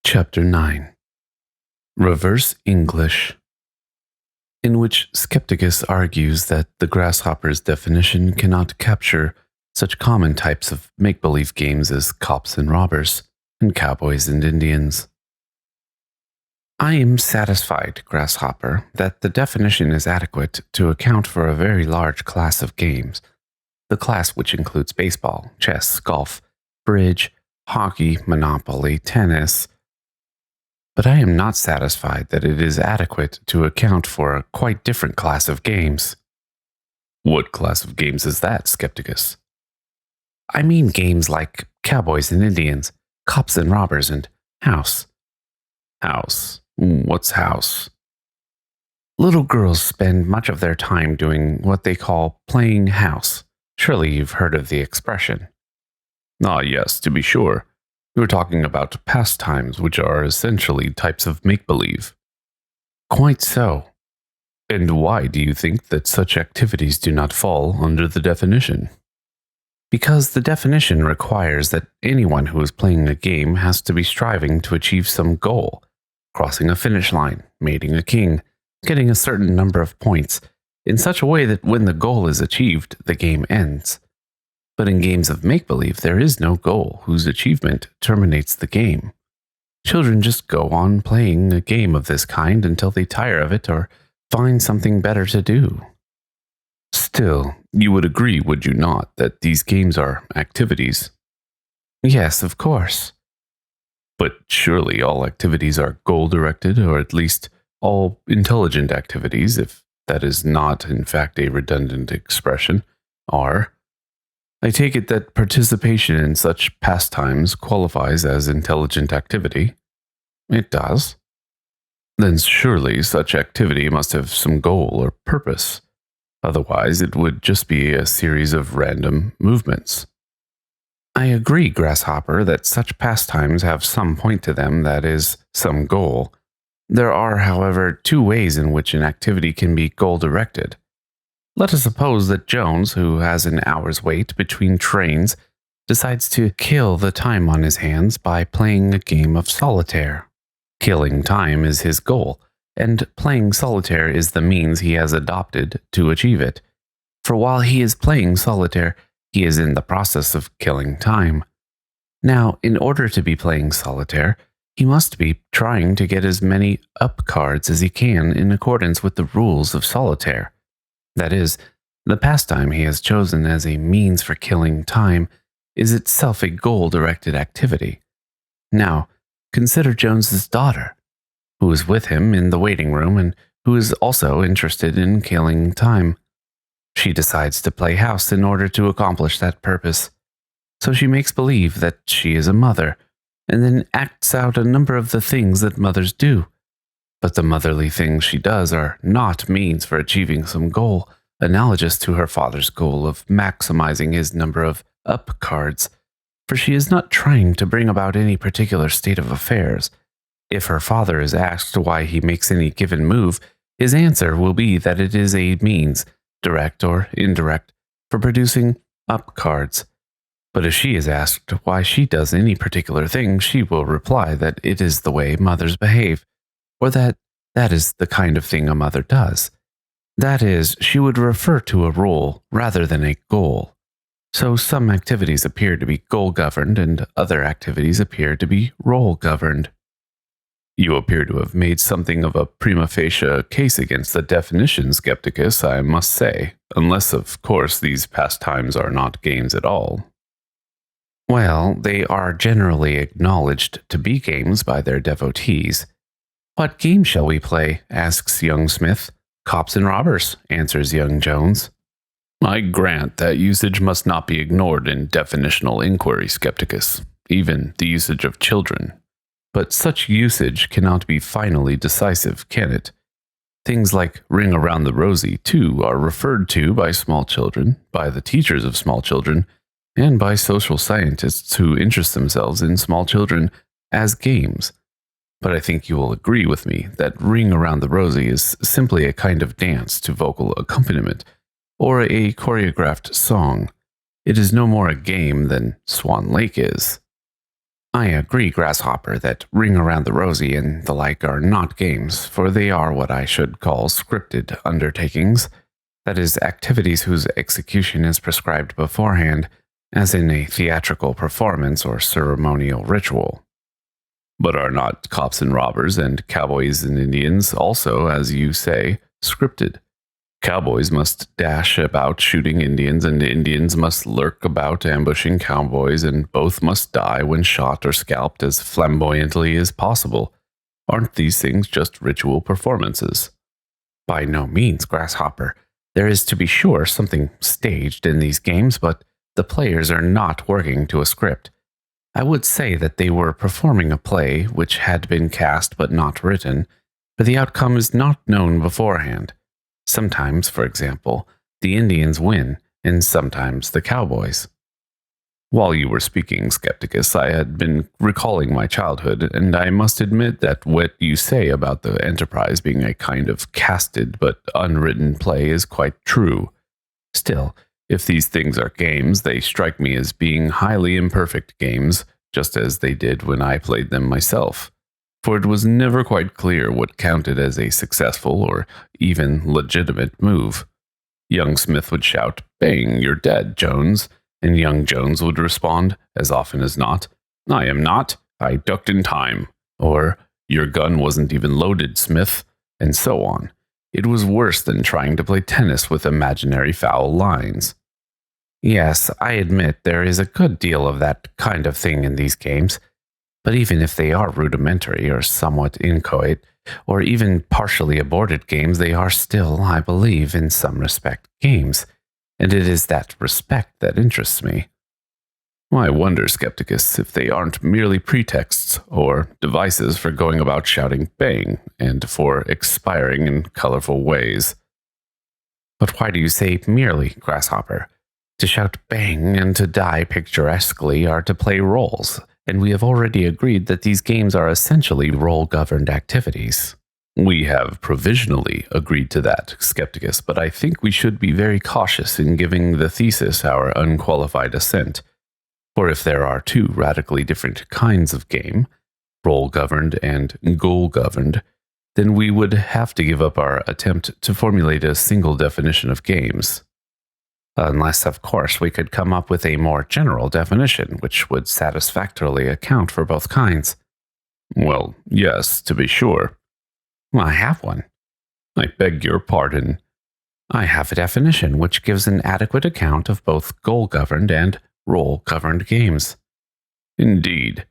Chapter 9 Reverse English, in which Skepticus argues that the Grasshopper's definition cannot capture such common types of make-believe games as cops and robbers, and cowboys and Indians. I am satisfied, Grasshopper, that the definition is adequate to account for a very large class of games, the class which includes baseball, chess, golf, bridge, hockey, monopoly, tennis. But I am not satisfied that it is adequate to account for a quite different class of games. What class of games is that, Skepticus? I mean games like cowboys and Indians, cops and robbers, and house. House? What's house? Little girls spend much of their time doing what they call playing house. Surely you've heard of the expression. Ah, yes, to be sure. You're talking about pastimes, which are essentially types of make-believe. Quite so. And why do you think that such activities do not fall under the definition? Because the definition requires that anyone who is playing a game has to be striving to achieve some goal, crossing a finish line, mating a king, getting a certain number of points, in such a way that when the goal is achieved, the game ends. But in games of make-believe, there is no goal whose achievement terminates the game. Children just go on playing a game of this kind until they tire of it or find something better to do. Still, you would agree, would you not, that these games are activities? Yes, of course. But surely all activities are goal-directed, or at least all intelligent activities, if that is not in fact a redundant expression, are. I take it that participation in such pastimes qualifies as intelligent activity. It does. Then surely such activity must have some goal or purpose. Otherwise, it would just be a series of random movements. I agree, Grasshopper, that such pastimes have some point to them, that is, some goal. There are, however, two ways in which an activity can be goal-directed. Let us suppose that Jones, who has an hour's wait between trains, decides to kill the time on his hands by playing a game of solitaire. Killing time is his goal, and playing solitaire is the means he has adopted to achieve it. For while he is playing solitaire, he is in the process of killing time. Now, in order to be playing solitaire, he must be trying to get as many up cards as he can in accordance with the rules of solitaire. That is, the pastime he has chosen as a means for killing time is itself a goal-directed activity. Now, consider Jones's daughter, who is with him in the waiting room and who is also interested in killing time. She decides to play house in order to accomplish that purpose. So she makes believe that she is a mother, and then acts out a number of the things that mothers do. But the motherly things she does are not means for achieving some goal, analogous to her father's goal of maximizing his number of up cards, for she is not trying to bring about any particular state of affairs. If her father is asked why he makes any given move, his answer will be that it is a means, direct or indirect, for producing up cards. But if she is asked why she does any particular thing, she will reply that it is the way mothers behave, or that is the kind of thing a mother does. That is, she would refer to a role rather than a goal. So some activities appear to be goal-governed and other activities appear to be role-governed. You appear to have made something of a prima facie case against the definition, Skepticus, I must say, unless, of course, these pastimes are not games at all. Well, they are generally acknowledged to be games by their devotees. What game shall we play? Asks young Smith. Cops and robbers, answers young Jones. I grant that usage must not be ignored in definitional inquiry, Skepticus, even the usage of children. But such usage cannot be finally decisive, can it? Things like ring around the rosy, too, are referred to by small children, by the teachers of small children, and by social scientists who interest themselves in small children as games. But I think you will agree with me that Ring Around the Rosie is simply a kind of dance to vocal accompaniment, or a choreographed song. It is no more a game than Swan Lake is. I agree, Grasshopper, that Ring Around the Rosie and the like are not games, for they are what I should call scripted undertakings, that is, activities whose execution is prescribed beforehand, as in a theatrical performance or ceremonial ritual. But are not cops and robbers and cowboys and Indians also, as you say, scripted? Cowboys must dash about shooting Indians, and Indians must lurk about ambushing cowboys, and both must die when shot or scalped as flamboyantly as possible. Aren't these things just ritual performances? By no means, Grasshopper. There is, to be sure, something staged in these games, but the players are not working to a script. I would say that they were performing a play which had been cast but not written, but the outcome is not known beforehand. Sometimes, for example, the Indians win, and sometimes the cowboys. While you were speaking, Skepticus, I had been recalling my childhood, and I must admit that what you say about the Enterprise being a kind of casted but unwritten play is quite true. Still, if these things are games, they strike me as being highly imperfect games, just as they did when I played them myself. For it was never quite clear what counted as a successful or even legitimate move. Young Smith would shout, "Bang, you're dead, Jones," and young Jones would respond, as often as not, "I am not, I ducked in time," or "Your gun wasn't even loaded, Smith," and so on. It was worse than trying to play tennis with imaginary foul lines. Yes, I admit there is a good deal of that kind of thing in these games, but even if they are rudimentary or somewhat inchoate, or even partially aborted games, they are still, I believe, in some respect, games, and it is that respect that interests me. I wonder, Skepticus, if they aren't merely pretexts or devices for going about shouting bang and for expiring in colorful ways. But why do you say merely, Grasshopper? To shout bang and to die picturesquely are to play roles, and we have already agreed that these games are essentially role-governed activities. We have provisionally agreed to that, Skepticus, but I think we should be very cautious in giving the thesis our unqualified assent. For if there are two radically different kinds of game, role-governed and goal-governed, then we would have to give up our attempt to formulate a single definition of games. Unless, of course, we could come up with a more general definition which would satisfactorily account for both kinds. Well, yes, to be sure. I have one. I beg your pardon. I have a definition which gives an adequate account of both goal-governed and role-governed games. Indeed.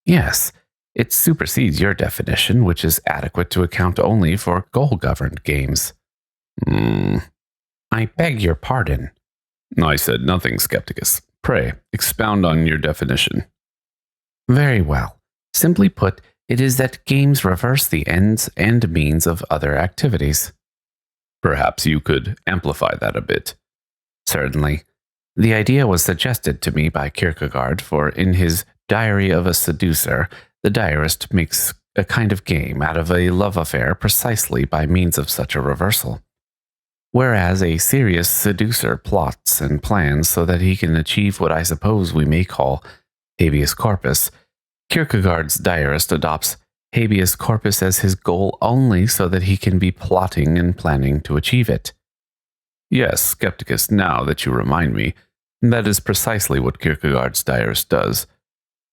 Yes, it supersedes your definition, which is adequate to account only for goal-governed games. I beg your pardon. I said nothing, Skepticus. Pray, expound on your definition. Very well. Simply put, it is that games reverse the ends and means of other activities. Perhaps you could amplify that a bit. Certainly. The idea was suggested to me by Kierkegaard, for in his Diary of a Seducer, the diarist makes a kind of game out of a love affair precisely by means of such a reversal. Whereas a serious seducer plots and plans so that he can achieve what I suppose we may call habeas corpus, Kierkegaard's diarist adopts habeas corpus as his goal only so that he can be plotting and planning to achieve it. Yes, Skepticus, now that you remind me, that is precisely what Kierkegaard's diarist does.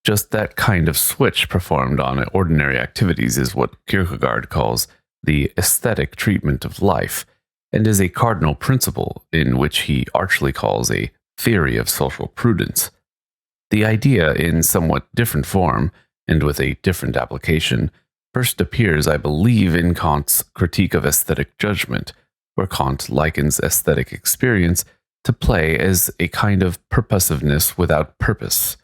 Just that kind of switch performed on ordinary activities is what Kierkegaard calls the aesthetic treatment of life, and is a cardinal principle in which he archly calls a theory of social prudence. The idea, in somewhat different form, and with a different application, first appears, I believe, in Kant's Critique of Aesthetic Judgment, where Kant likens aesthetic experience to play as a kind of purposiveness without purpose.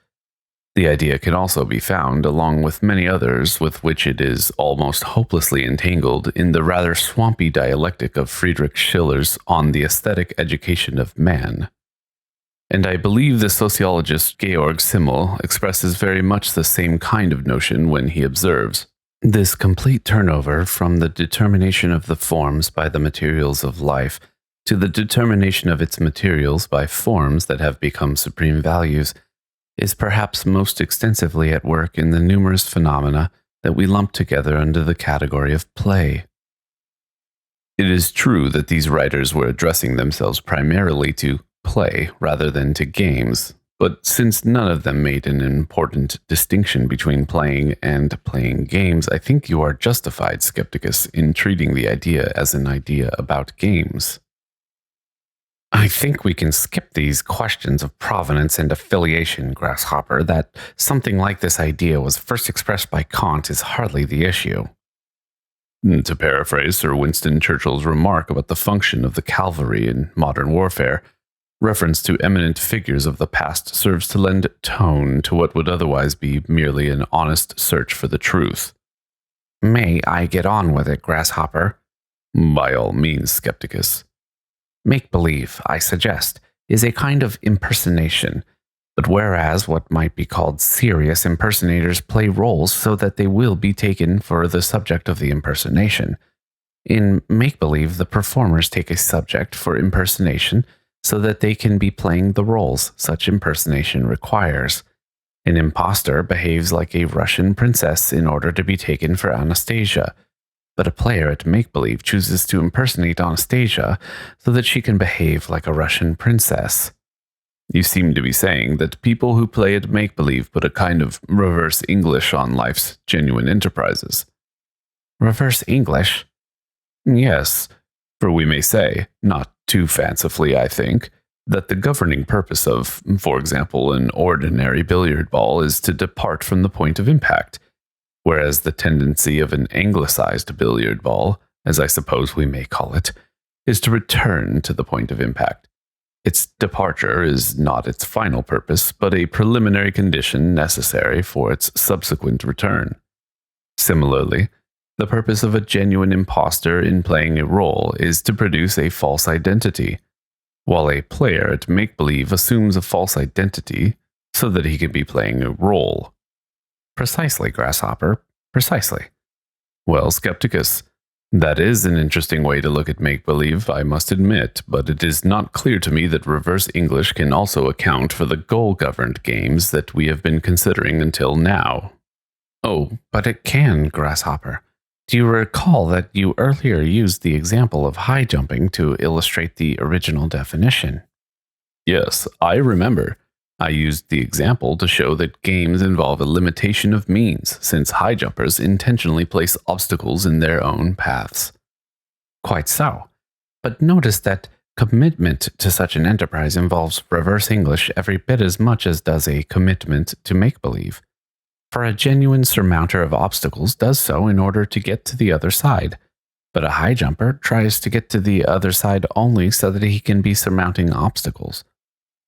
The idea can also be found, along with many others with which it is almost hopelessly entangled, in the rather swampy dialectic of Friedrich Schiller's On the Aesthetic Education of Man. And I believe the sociologist Georg Simmel expresses very much the same kind of notion when he observes, "This complete turnover from the determination of the forms by the materials of life to the determination of its materials by forms that have become supreme values is perhaps most extensively at work in the numerous phenomena that we lump together under the category of play. It is true that these writers were addressing themselves primarily to play rather than to games, but since none of them made an important distinction between playing and playing games, I think you are justified, Skepticus, in treating the idea as an idea about games. I think we can skip these questions of provenance and affiliation, Grasshopper. That something like this idea was first expressed by Kant is hardly the issue. To paraphrase Sir Winston Churchill's remark about the function of the cavalry in modern warfare, reference to eminent figures of the past serves to lend tone to what would otherwise be merely an honest search for the truth. May I get on with it, Grasshopper? By all means, Skepticus. Make-believe, I suggest, is a kind of impersonation, but whereas what might be called serious impersonators play roles so that they will be taken for the subject of the impersonation, in make-believe the performers take a subject for impersonation so that they can be playing the roles such impersonation requires. An impostor behaves like a Russian princess in order to be taken for Anastasia, but a player at make-believe chooses to impersonate Anastasia so that she can behave like a Russian princess. You seem to be saying that people who play at make-believe put a kind of reverse English on life's genuine enterprises. Reverse English? Yes, for we may say, not too fancifully I think, that the governing purpose of, for example, an ordinary billiard ball is to depart from the point of impact, whereas the tendency of an anglicized billiard ball, as I suppose we may call it, is to return to the point of impact. Its departure is not its final purpose, but a preliminary condition necessary for its subsequent return. Similarly, the purpose of a genuine impostor in playing a role is to produce a false identity, while a player at make-believe assumes a false identity so that he can be playing a role. Precisely, Grasshopper, precisely. Well, Skepticus, that is an interesting way to look at make-believe, I must admit, but it is not clear to me that reverse English can also account for the goal-governed games that we have been considering until now. Oh, but it can, Grasshopper. Do you recall that you earlier used the example of high jumping to illustrate the original definition? Yes, I remember. I used the example to show that games involve a limitation of means, since high jumpers intentionally place obstacles in their own paths. Quite so. But notice that commitment to such an enterprise involves reverse English every bit as much as does a commitment to make-believe. For a genuine surmounter of obstacles does so in order to get to the other side, but a high jumper tries to get to the other side only so that he can be surmounting obstacles.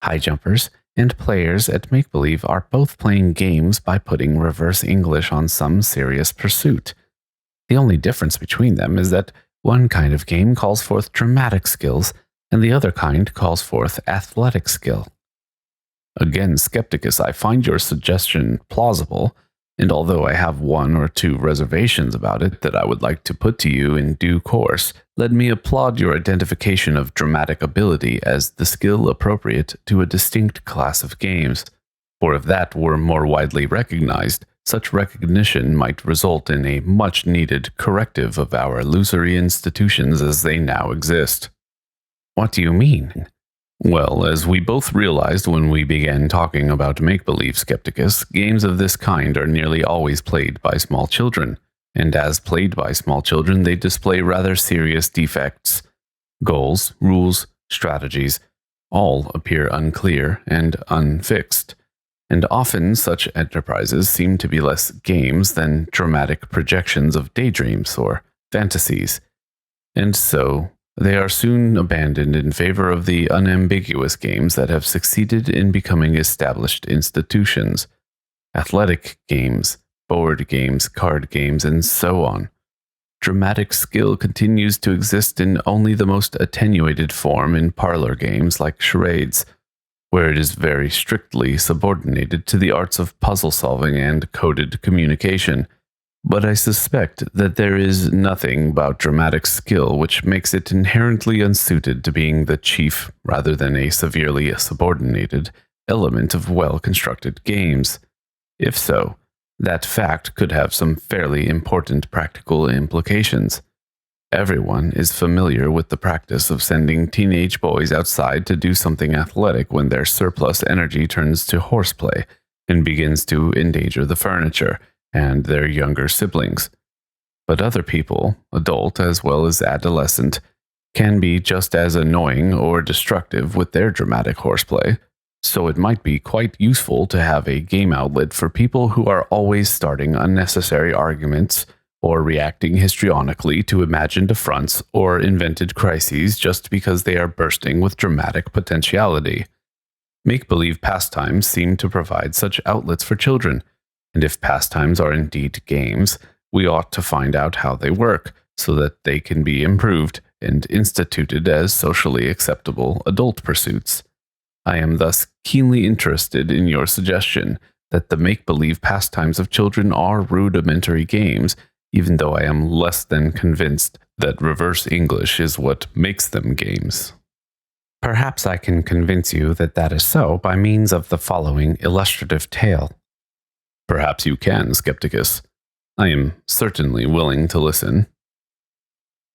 High jumpers and players at make-believe are both playing games by putting reverse English on some serious pursuit. The only difference between them is that one kind of game calls forth dramatic skills, and the other kind calls forth athletic skill. Again, Skepticus, I find your suggestion plausible, and although I have one or two reservations about it that I would like to put to you in due course, let me applaud your identification of dramatic ability as the skill appropriate to a distinct class of games, for if that were more widely recognized, such recognition might result in a much-needed corrective of our illusory institutions as they now exist. What do you mean? Well, as we both realized when we began talking about make-believe, Skepticus, games of this kind are nearly always played by small children, and as played by small children, they display rather serious defects. Goals, rules, strategies, all appear unclear and unfixed, and often such enterprises seem to be less games than dramatic projections of daydreams or fantasies, and so they are soon abandoned in favor of the unambiguous games that have succeeded in becoming established institutions. Athletic games, board games, card games, and so on. Dramatic skill continues to exist in only the most attenuated form in parlor games like charades, where it is very strictly subordinated to the arts of puzzle solving and coded communication. But I suspect that there is nothing about dramatic skill which makes it inherently unsuited to being the chief rather than a severely subordinated element of well-constructed games. If so, that fact could have some fairly important practical implications. Everyone is familiar with the practice of sending teenage boys outside to do something athletic when their surplus energy turns to horseplay and begins to endanger the furniture and their younger siblings. But other people, adult as well as adolescent, can be just as annoying or destructive with their dramatic horseplay, so it might be quite useful to have a game outlet for people who are always starting unnecessary arguments or reacting histrionically to imagined affronts or invented crises just because they are bursting with dramatic potentiality. Make-believe pastimes seem to provide such outlets for children, and if pastimes are indeed games, we ought to find out how they work so that they can be improved and instituted as socially acceptable adult pursuits. I am thus keenly interested in your suggestion that the make-believe pastimes of children are rudimentary games, even though I am less than convinced that reverse English is what makes them games. Perhaps I can convince you that that is so by means of the following illustrative tale. Perhaps you can, Skepticus. I am certainly willing to listen.